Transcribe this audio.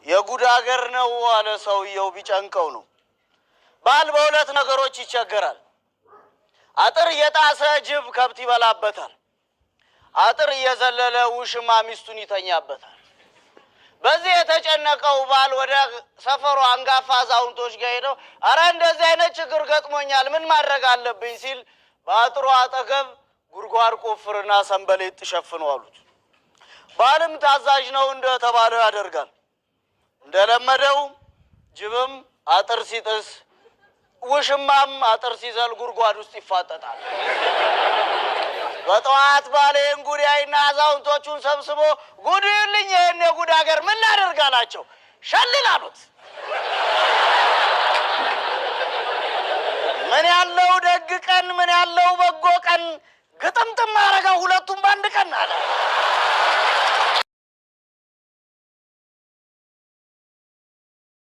የጉድ አገር ነው አለ ሰውየው ቢጨንቀው ነው። ባል በሁለት ነገሮች ይቸገራል። አጥር እየጣሰ ጅብ ከብት ይበላበታል። አጥር እየዘለለ ውሽማ ሚስቱን ይተኛበታል። በዚህ የተጨነቀው ባል ወደ ሰፈሩ አንጋፋ አዛውንቶች ጋር ሄደው አረ እንደዚህ አይነት ችግር ገጥሞኛል ምን ማድረግ አለብኝ ሲል በአጥሩ አጠገብ ጉድጓድ ቆፍርና ሰንበሌጥ ሸፍኑ አሉት። ባልም ታዛዥ ነው እንደተባለው ያደርጋል። እንደለመደው ጅብም አጥር ሲጥስ ውሽማም አጥር ሲዘል ጉድጓድ ውስጥ ይፋጠጣል። በጠዋት ባሌን ጉዳይና አዛውንቶቹን ሰብስቦ ጉድልኝ ይሄን የጉድ ሀገር ምን ላደርጋላቸው ሸልል አሉት። ምን ያለው ደግ ቀን ምን ያለው በጎ ቀን ግጥምጥም አረጋው ሁለቱም ባንድ ቀን አለ።